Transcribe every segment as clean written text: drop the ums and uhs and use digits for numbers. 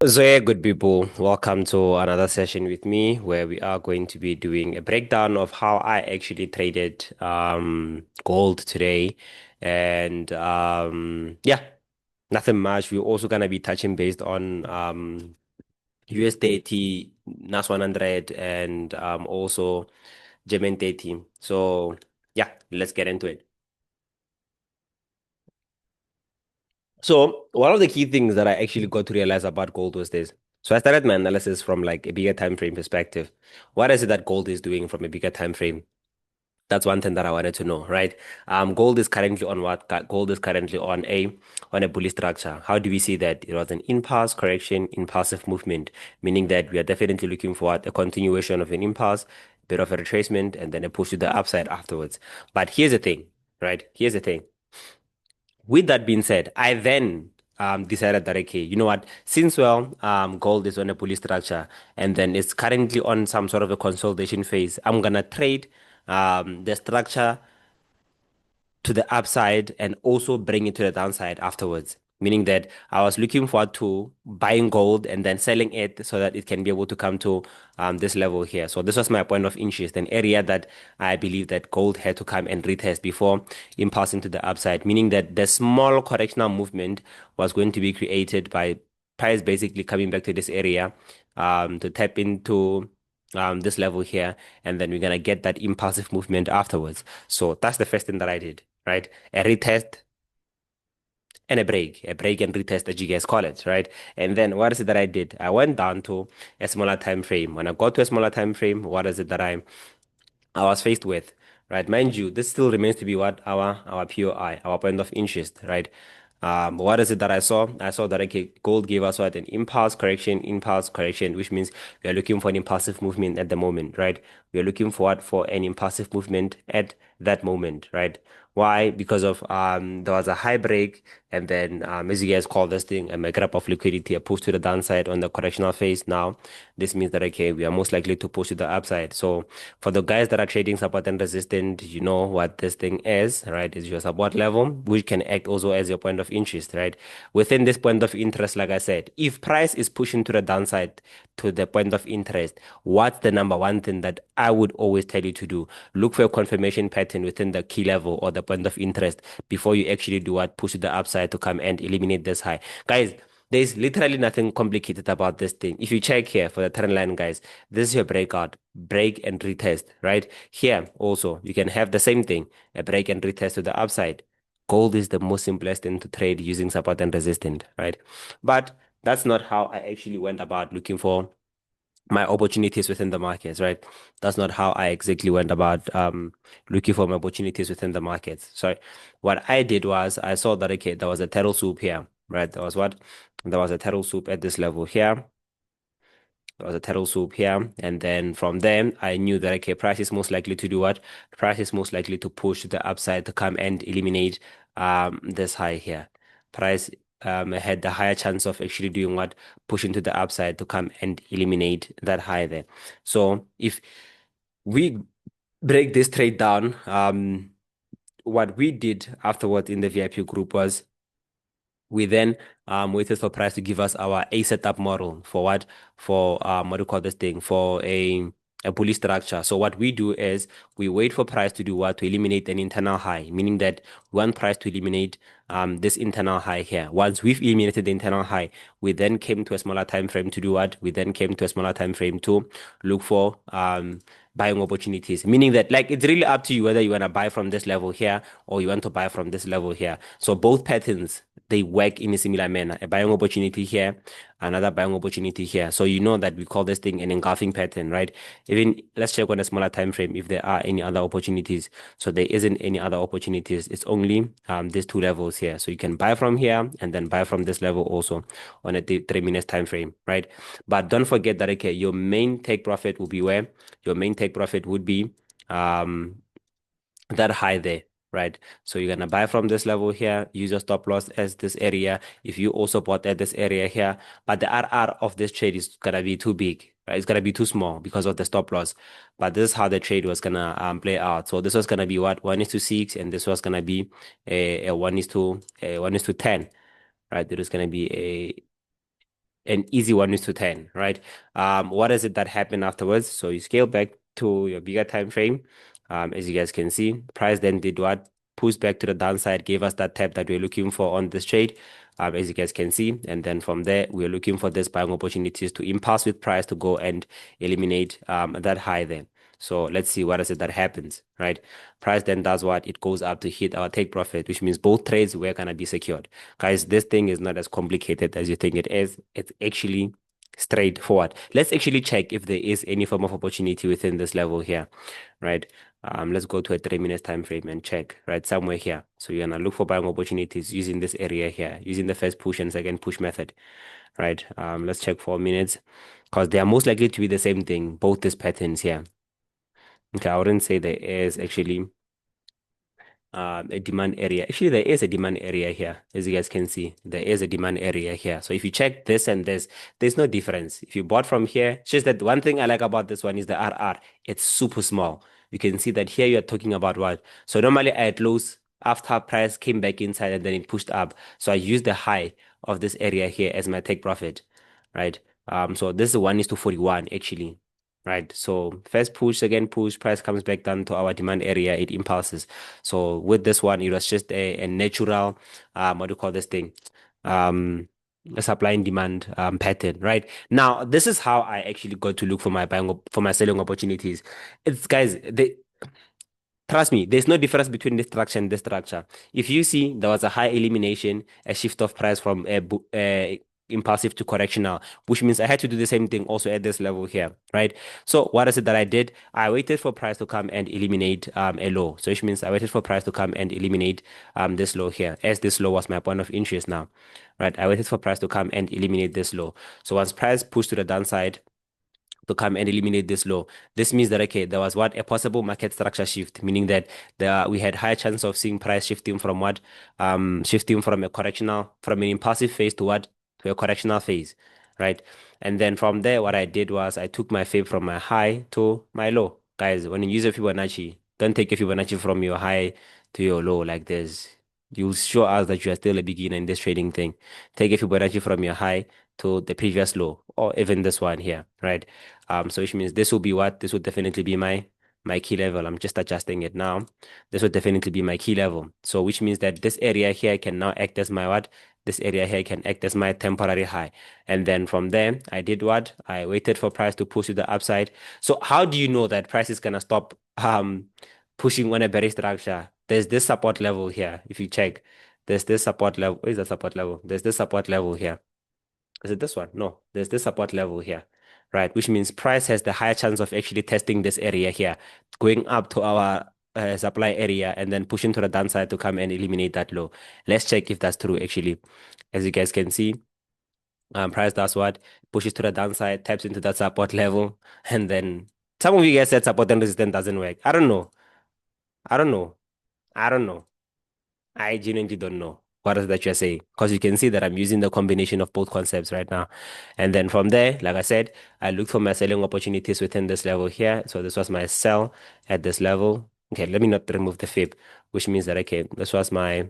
So yeah, good people, welcome to another session with me where we are going to be doing a breakdown of how I actually traded gold today. And yeah, nothing much. We're also gonna be touching based on US30, NAS 100 and also GER30. So yeah, let's get into it. So one of the key things that I actually got to realize about gold was this. So I started my analysis from like a bigger time frame perspective. What is it that gold is doing from a bigger time frame? That's one thing that I wanted to know, right? Gold is currently on what? Gold is currently on a bullish structure. How do we see that? It was an impulse correction, impulsive movement, meaning that we are definitely looking for what? A continuation of an impulse, bit of a retracement, and then a push to the upside afterwards. But here's the thing, right? Here's the thing. With that being said, I then decided that okay, you know what? Since gold is on a bullish structure and then it's currently on some sort of a consolidation phase, I'm gonna trade the structure to the upside and also bring it to the downside afterwards. Meaning that I was looking forward to buying gold and then selling it so that it can be able to come to this level here. So this was my point of interest, an area that I believe that gold had to come and retest before impulsing to the upside. Meaning that the small correctional movement was going to be created by price basically coming back to this area to tap into this level here, and then we're gonna get that impulsive movement afterwards. So that's the first thing that I did, right? A retest and a break and retest as you guys call it, right? And then what is it that I did? I went down to a smaller time frame. When I got to a smaller time frame, what is it that I was faced with, right? Mind you, this still remains to be what our POI, our point of interest, right? What is it that I saw? I saw that okay, gold gave us what an impulse correction, which means we are looking for an impulsive movement at the moment, right? We are looking for what for an impulsive movement at that moment, right? Why? Because of there was a high break, and then as you guys call this thing, a grab of liquidity, a push to the downside on the correctional phase. Now, this means that okay, we are most likely to push to the upside. So for the guys that are trading support and resistance, you know what this thing is, right? Is your support level, which can act also as your point of interest, right? Within this point of interest, like I said, if price is pushing to the downside to the point of interest, what's the number one thing that I would always tell you to do? Look for a confirmation pattern within the key level or the point of interest before you actually do what? Push to the upside to come and eliminate this high. Guys, there's literally nothing complicated about this thing. If you check here for the trend line, guys, this is your breakout, break and retest, right? Here also, you can have the same thing, a break and retest to the upside. Gold is the most simplest thing to trade using support and resistance, right? But that's not how I actually went about looking for my opportunities within the markets, right? That's not how I exactly went about looking for my opportunities within the markets. So what I did was I saw that okay, there was a turtle soup here, right? There was what? There was a turtle soup at this level here. There was a turtle soup here. And then from there, I knew that okay, price is most likely to do what? Price is most likely to push to the upside to come and eliminate this high here. Price had the higher chance of actually doing what? Pushing to the upside to come and eliminate that high there. So if we break this trade down, what we did afterwards in the VIP group was we then waited for price to give us our A setup model for what? For what do you call this thing? For a bullish structure. So what we do is we wait for price to do what? To eliminate an internal high, meaning that we want price to eliminate this internal high here. Once we've eliminated the internal high, we then came to a smaller time frame to do what? We then came to a smaller time frame to look for buying opportunities, meaning that like it's really up to you whether you want to buy from this level here or you want to buy from this level here. So both patterns they work in a similar manner. A buying opportunity here, another buying opportunity here. So you know that we call this thing an engulfing pattern, right? Even let's check on a smaller time frame if there are any other opportunities. So there isn't any other opportunities. It's only these two levels here. So you can buy from here and then buy from this level also on a 3 minutes time frame, right? But don't forget that okay, your main take profit will be where your main take profit would be that high there, right? So you're gonna buy from this level here, use your stop loss as this area. If you also bought at this area here, but the RR of this trade is gonna be too big, right? It's gonna be too small because of the stop loss. But this is how the trade was gonna play out. So this was gonna be what 1:6, and this was gonna be a 1:10, right? There is gonna be an easy 1:10, right? What is it that happened afterwards? So you scale back to your bigger time frame. As you guys can see, price then did what? Pushed back to the downside, gave us that tap that we're looking for on this trade, as you guys can see. And then from there, we're looking for this buying opportunities to impulse with price to go and eliminate that high then. So let's see what is it that happens, right? Price then does what? It goes up to hit our take profit, which means both trades were gonna be secured. Guys, this thing is not as complicated as you think it is. It's actually straightforward. Let's actually check if there is any form of opportunity within this level here, right? Let's go to a 3 minutes time frame and check, right? Somewhere here. So you're gonna look for buying opportunities using this area here, using the first push and second push method, right? Let's check 4 minutes because they are most likely to be the same thing, both these patterns here. Okay, I wouldn't say there is actually a demand area. Actually, there is a demand area here. As you guys can see, there is a demand area here. So if you check this and this, there's no difference. If you bought from here, it's just that one thing I like about this one is the RR. It's super small. You can see that here you're talking about what? So normally I close after price came back inside and then it pushed up. So I use the high of this area here as my take profit, right? So this is 1:41 actually. Right. So first push, second push, price comes back down to our demand area, it impulses. So with this one, it was just a natural, what do you call this thing? Um, a supply and demand pattern, right? Now, this is how I actually got to look for my for my selling opportunities. It's guys, trust me, there's no difference between this structure and this structure. If you see there was a high elimination, a shift of price from impulsive to correctional, which means I had to do the same thing also at this level here, right? So what is it that I did? I waited for price to come and eliminate a low. So which means I waited for price to come and eliminate this low here, as this low was my point of interest now, right? I waited for price to come and eliminate this low. So once price pushed to the downside, to come and eliminate this low. This means that okay, there was what a possible market structure shift, meaning that we had higher chance of seeing price shifting from what shifting from a correctional from an impulsive phase to what to a correctional phase, right? And then from there, what I did was I took my fib from my high to my low. Guys, when you use a Fibonacci, don't take a Fibonacci from your high to your low like this. You'll show us that you are still a beginner in this trading thing. Take a Fibonacci from your high to the previous low, or even this one here, right? So which means this will be what? This will definitely be my key level. I'm just adjusting it now. This will definitely be my key level. So which means that this area here can now act as my what? This area here can act as my temporary high. And then from there, I did what? I waited for price to push to the upside. So how do you know that price is gonna stop pushing on a bearish structure? There's this support level here. If you check, there's this support level. Where is the support level? There's this support level here. Is it this one? No, there's this support level here, right? Which means price has the higher chance of actually testing this area here, going up to our supply area and then pushing to the downside to come and eliminate that low. Let's check if that's true actually. As you guys can see, price does what? Pushes to the downside, taps into that support level, and then some of you guys said support and resistance doesn't work. I don't know. I don't know. I don't know. I genuinely don't know what is that you're saying because you can see that I'm using the combination of both concepts right now. And then from there, like I said, I looked for my selling opportunities within this level here. So this was my sell at this level. Okay, let me not remove the fib, which means that, okay, this was my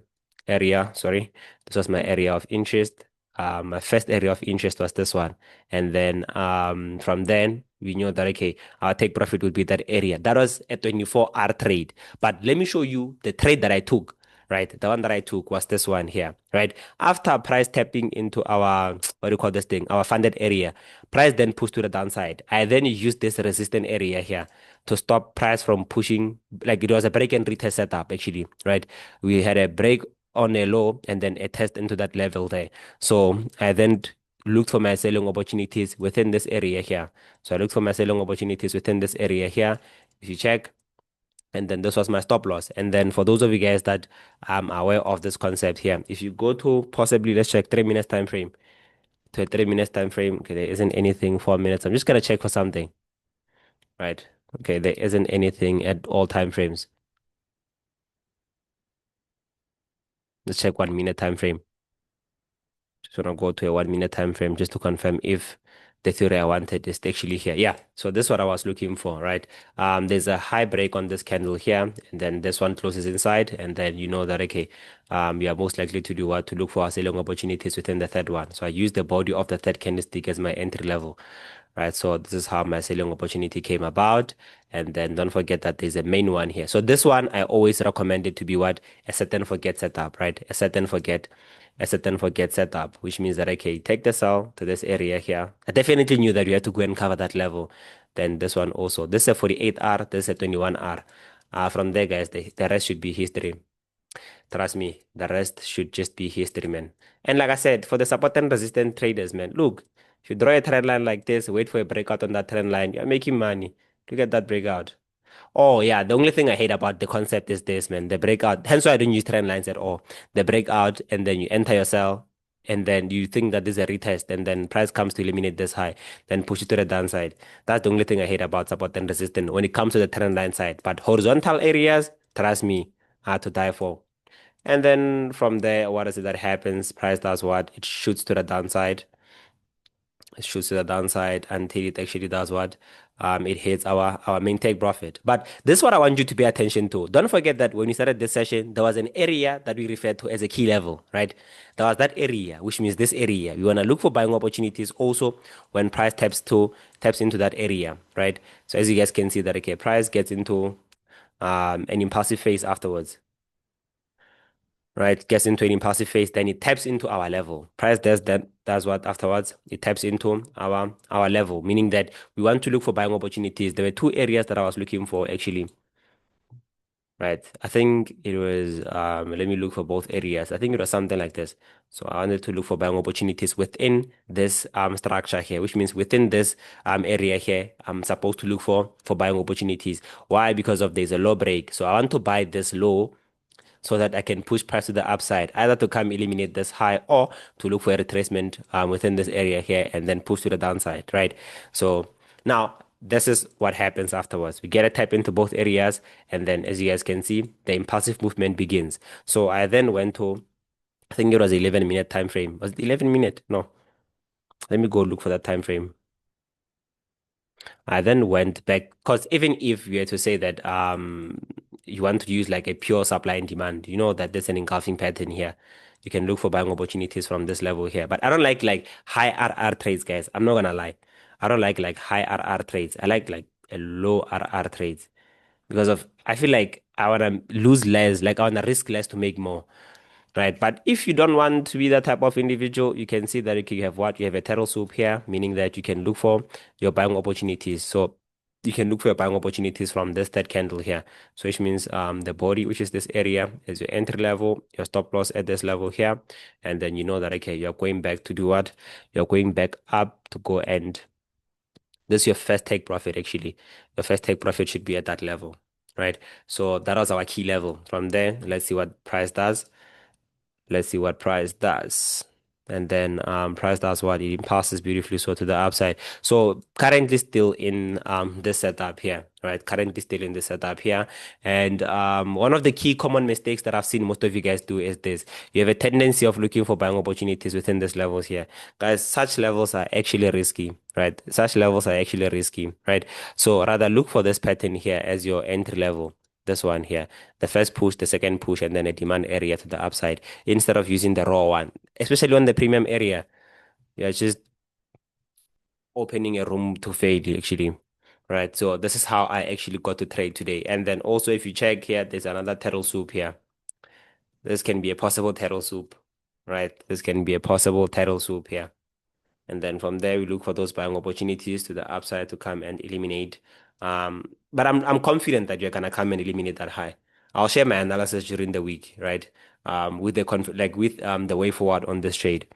area. Sorry, this was my area of interest. My first area of interest was this one. And then from then, we knew that, okay, our take profit would be that area. That was a 24-hour trade. But let me show you the trade that I took, right? The one that I took was this one here, right? After price tapping into our, what do you call this thing? Our funded area, price then pushed to the downside. I then used this resistant area here to stop price from pushing, like it was a break and retest setup actually, right? We had a break on a low and then a test into that level there. So I then looked for my selling opportunities within this area here. So I looked for my selling opportunities within this area here. If you check, and then this was my stop loss. And then for those of you guys that are aware of this concept here, if you go to possibly, let's check 3 minutes time frame, to a 3 minutes time frame, okay, there isn't anything. 4 minutes, I'm just gonna check for something, right? Okay, there isn't anything at all time frames. Let's check 1 minute time frame. Just wanna go to a 1 minute time frame just to confirm if the theory I wanted is actually here. Yeah, so this is what I was looking for, right? There's a high break on this candle here, and then this one closes inside, and then you know that okay, we are most likely to do what? To look for our selling opportunities within the third one. So I use the body of the third candlestick as my entry level, right? So this is how my selling opportunity came about. And then don't forget that there's a main one here. So this one I always recommend it to be what? A set and forget setup, right? A set and forget setup, which means that okay, take the sell to this area here. I definitely knew that you had to go and cover that level. Then this one also. This is a 48R, this is a 21R. From there, guys, the rest should be history. Trust me, the rest should just be history, man. And like I said, for the support and resistance traders, man, look, if you draw a trend line like this, wait for a breakout on that trend line, you're making money. Look at that breakout. Oh, yeah, the only thing I hate about the concept is this, man, the breakout. Hence why I don't use trend lines at all. The breakout, and then you enter your sell, and then you think that this is a retest, and then price comes to eliminate this high, then push it to the downside. That's the only thing I hate about support and resistance when it comes to the trend line side. But horizontal areas, trust me, are to die for. And then from there, what is it that happens? Price does what? It shoots to the downside. It shoots to the downside until it actually does what? It hits our main take profit. But this is what I want you to pay attention to. Don't forget that when we started this session, there was an area that we referred to as a key level, right? There was that area, which means this area. We want to look for buying opportunities also when price taps into that area, right? So as you guys can see that okay, price gets into an impulsive phase afterwards, right? Gets into an impulsive phase, then it taps into our level. Price does that, does what afterwards? It taps into our level, meaning that we want to look for buying opportunities. There were two areas that I was looking for actually, right? I think it was let me look for both areas. I think it was something like this. So I wanted to look for buying opportunities within this structure here, which means within this area here, I'm supposed to look for buying opportunities. Why? Because of there's a low break. So I want to buy this low so that I can push price to the upside, either to come eliminate this high or to look for a retracement within this area here and then push to the downside, right? So now this is what happens afterwards. We get a tap into both areas, and then as you guys can see, the impulsive movement begins. So I then went to, I think it was 11-minute time frame. Was it 11 minute? No. Let me go look for that time frame. I then went back because even if we were to say that you want to use like a pure supply and demand, you know that there's an engulfing pattern here. You can look for buying opportunities from this level here. But I don't like high RR trades, guys. I'm not gonna lie. I don't like high RR trades. I like a low RR trades because of I feel like I wanna lose less, like I wanna risk less to make more. Right. But if you don't want to be that type of individual, you can see that you have what? You have a turtle soup here, meaning that you can look for your buying opportunities. So you can look for your buying opportunities from this third candle here. So which means the body, which is this area, is your entry level, your stop loss at this level here. And then you know that okay, you're going back to do what? You're going back up to go and this is your first take profit actually. Your first take profit should be at that level. Right. So that was our key level. From there, let's see what price does. Let's see what price does. And then price does what? It passes beautifully so to the upside. So currently still in this setup here, right? Currently still in this setup here. And one of the key common mistakes that I've seen most of you guys do is this. You have a tendency of looking for buying opportunities within these levels here. Guys, such levels are actually risky, right? Such levels are actually risky, right? So rather look for this pattern here as your entry level. This one here, the first push, the second push, and then a demand area to the upside instead of using the raw one, especially on the premium area. You're just opening a room to fail, actually. Right. So this is how I actually got to trade today. And then also, if you check here, there's another turtle soup here. This can be a possible turtle soup, right? This can be a possible turtle soup here. And then from there, we look for those buying opportunities to the upside to come and eliminate. But I'm confident that you're gonna come and eliminate that high. I'll share my analysis during the week, right? With the with the way forward on this trade.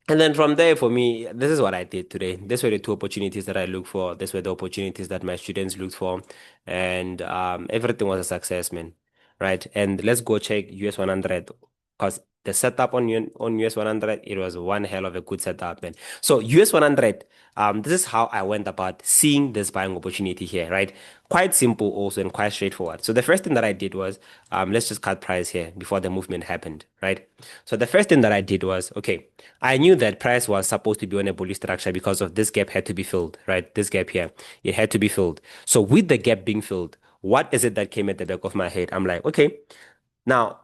And then from there, for me, this is what I did today. These were the two opportunities that I looked for. These were the opportunities that my students looked for, and everything was a success, man. Right? And let's go check US 100 because the setup on US 100, it was one hell of a good setup, man. So US 100, this is how I went about seeing this buying opportunity here, right? Quite simple also and quite straightforward. So the first thing that I did was, let's just cut price here before the movement happened, right? So the first thing that I did was, okay, I knew that price was supposed to be on a bullish structure because of this gap had to be filled, right? This gap here, it had to be filled. So with the gap being filled, what is it that came at the back of my head? I'm like, okay, now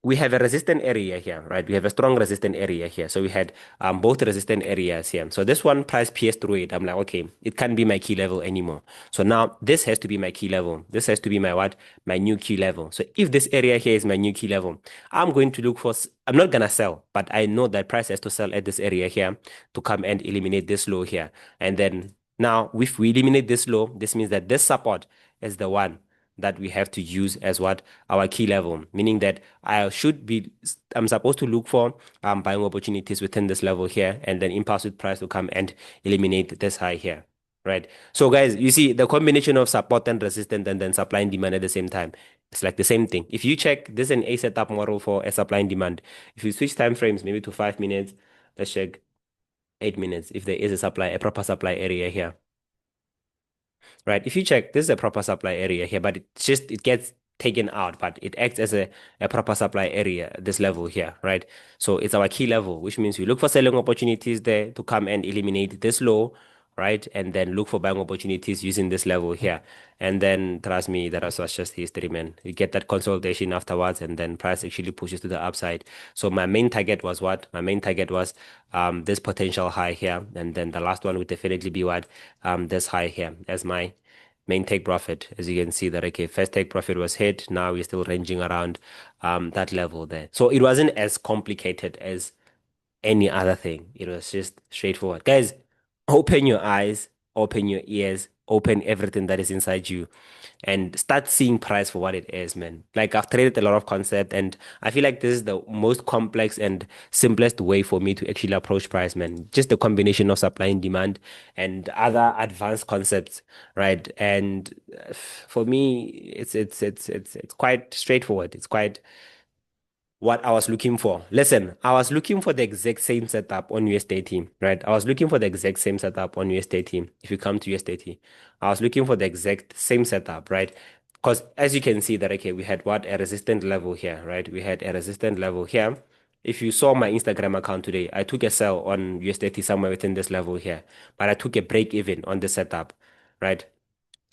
we have a resistant area here, right? We have a strong resistant area here. So we had both resistant areas here. So this one price pierced through it. I'm like, okay, it can't be my key level anymore. So now this has to be my key level. This has to be my what? My new key level. So if this area here is my new key level, I'm going to look for, I'm not gonna sell, but I know that price has to sell at this area here to come and eliminate this low here. And then now if we eliminate this low, this means that this support is the one that we have to use as what our key level, meaning that I'm supposed to look for buying opportunities within this level here, and then impulse with price to come and eliminate this high here, right? So guys, you see the combination of support and resistance and then supply and demand at the same time. It's like the same thing. If you check, this is an A setup model for a supply and demand. If you switch time frames maybe to 5 minutes, let's check 8 minutes. If there is a proper supply area here, right? If you check, this is a proper supply area here, but it gets taken out, but it acts as a proper supply area at this level here, right? So it's our key level, which means we look for selling opportunities there to come and eliminate this low, right? And then look for buying opportunities using this level here. And then trust me, that was just history, man. You get that consolidation afterwards, and then price actually pushes to the upside. So my main target was what? My main target was this potential high here. And then the last one would definitely be what? This high here as my main take profit. As you can see that, okay, first take profit was hit. Now we're still ranging around that level there. So it wasn't as complicated as any other thing. It was just straightforward. Guys, open your eyes, open your ears, open everything that is inside you, and start seeing price for what it is, man. Like I've traded a lot of concept, and I feel like this is the most complex and simplest way for me to actually approach price, man. Just the combination of supply and demand and other advanced concepts, right? And for me, it's quite straightforward. It's quite what I was looking for. Listen, I was looking for the exact same setup on US30, right? I was looking for the exact same setup on US30. If you come to US30, I was looking for the exact same setup, right? Because as you can see that, okay, we had what? A resistant level here, right? We had a resistant level here. If you saw my Instagram account today, I took a sell on US30 somewhere within this level here, but I took a break even on the setup, right?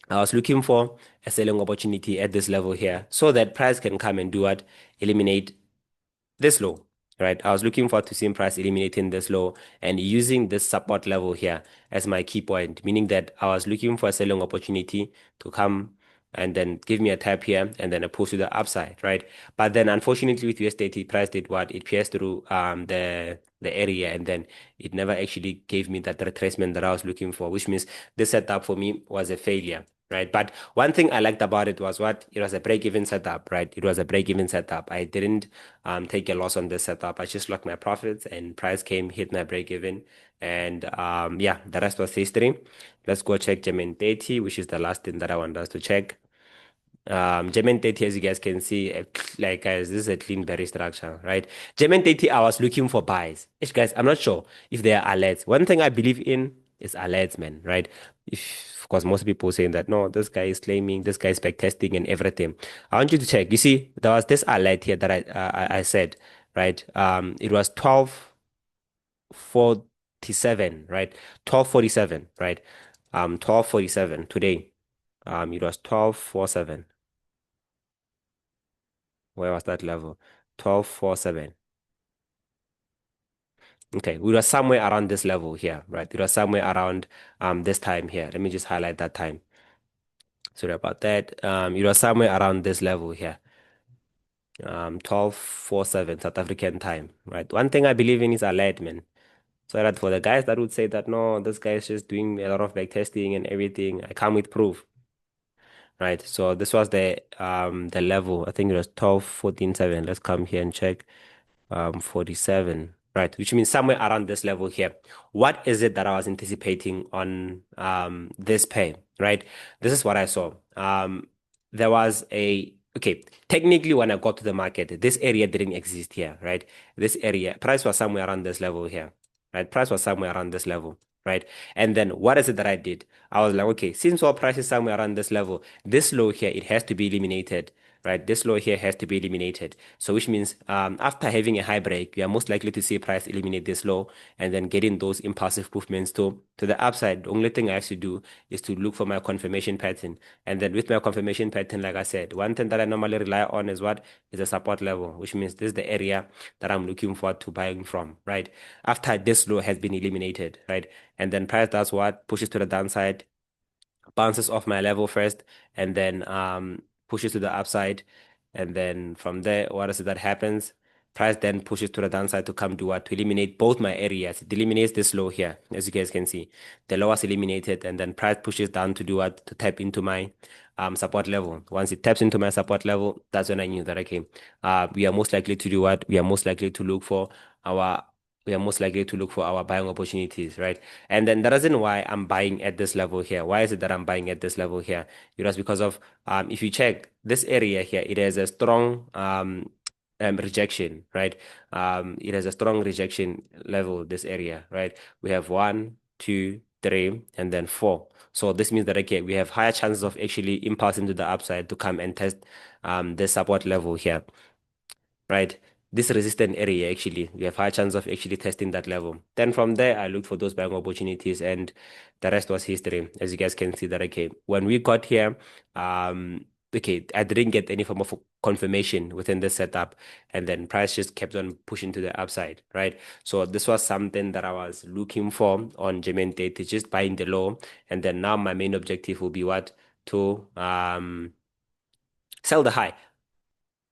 I was looking for a selling opportunity at this level here so that price can come and do what? Eliminate this low, right? I was looking for to see price eliminating this low and using this support level here as my key point, meaning that I was looking for a selling opportunity to come and then give me a tap here and then a push to the upside, right? But then unfortunately with USDT price did what? It pierced through the area, and then it never actually gave me that retracement that I was looking for, which means this setup for me was a failure. Right. But one thing I liked about it was what? It was a break-even setup, right? It was a break-even setup. I didn't take a loss on this setup. I just locked my profits and price came, hit my break-even. And yeah, the rest was history. Let's go check GER30, which is the last thing that I want us to check. GER30, as you guys can see, like guys, this is a clean berry structure, right? GER30, I was looking for buys. Ish, guys, I'm not sure if they are alerts. One thing I believe in is alerts, man, right? If, of course, most people saying that, no, this guy is claiming, this guy is backtesting and everything. I want you to check. You see, there was this alert here that I said, right? It was 12:47, right? 12:47, right? 12:47 today. It was 12:47. Where was that level? 12:47. Okay, we were somewhere around this level here, right? It was somewhere around this time here. Let me just highlight that time. Sorry about that. It was somewhere around this level here. 12:47 South African time, right? One thing I believe in is alert, man. So that for the guys that would say that no, this guy is just doing a lot of back testing and everything, I come with proof, right? So this was the level. I think it was 12:14.7. Let's come here and check. 47, right? Which means somewhere around this level here. What is it that I was anticipating on this pay, right? This is what I saw. There was a okay, technically when I got to the market, this area didn't exist here, right? This area, price was somewhere around this level here, right? Price was somewhere around this level, right? And then what is it that I did? I was like, okay, since our price is somewhere around this level, this low here, it has to be eliminated, right? This low here has to be eliminated. So which means after having a high break, we are most likely to see price eliminate this low and then getting those impulsive movements to the upside. The only thing I have to do is to look for my confirmation pattern. And then with my confirmation pattern, like I said, one thing that I normally rely on is what is a support level, which means this is the area that I'm looking forward to buying from, right? After this low has been eliminated, right? And then price does what? Pushes to the downside, bounces off my level first, and then pushes to the upside. And then from there, what is it that happens? Price then pushes to the downside to come do what? To eliminate both my areas. It eliminates this low here, as you guys can see. The low was eliminated, and then price pushes down to do what? To tap into my support level. Once it taps into my support level, that's when I knew that okay, we are most likely to do what? We are most likely to look for our our buying opportunities, right? And then the reason why I'm buying at this level here, why is it that I'm buying at this level here? It was because of if you check this area here, it has a strong rejection, right? It has a strong rejection level, this area, right? We have one, two, three, and then four. So this means that okay, we have higher chances of actually impulsing to the upside to come and test the support level here, right? This resistant area, actually, we have high chance of actually testing that level. Then from there, I looked for those buying opportunities, and the rest was history. As you guys can see that, okay, when we got here, okay, I didn't get any form of confirmation within this setup, and then price just kept on pushing to the upside, right? So this was something that I was looking for on German data, just buying the low, and then now my main objective will be what? To sell the high,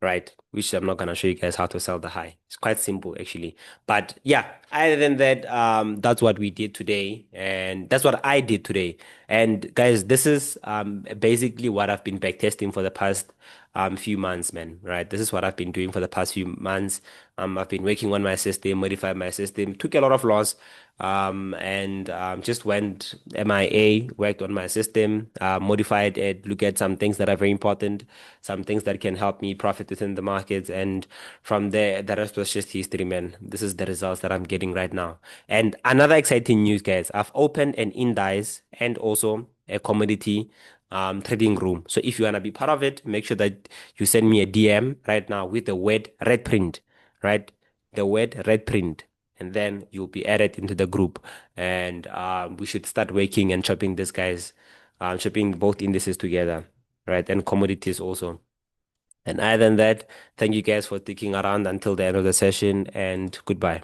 right? Which I'm not gonna show you guys how to sell the high. It's quite simple actually. But yeah, other than that, that's what we did today, and that's what I did today. And guys, this is basically what I've been backtesting for the past few months, man. Right? This is what I've been doing for the past few months. I've been working on my system, modified my system, took a lot of loss, and just went MIA, worked on my system, modified it, look at some things that are very important, some things that can help me profit within the markets. And from there, the rest was just history, man. This is the results that I'm getting right now. And another exciting news, guys, I've opened an indice and also a commodity trading room. So if you want to be part of it, make sure that you send me a DM right now with the word red print, right? The word red print. And then you'll be added into the group. And we should start working and chopping this guys, chopping both indices together, right? And commodities also. And other than that, thank you guys for sticking around until the end of the session, and goodbye.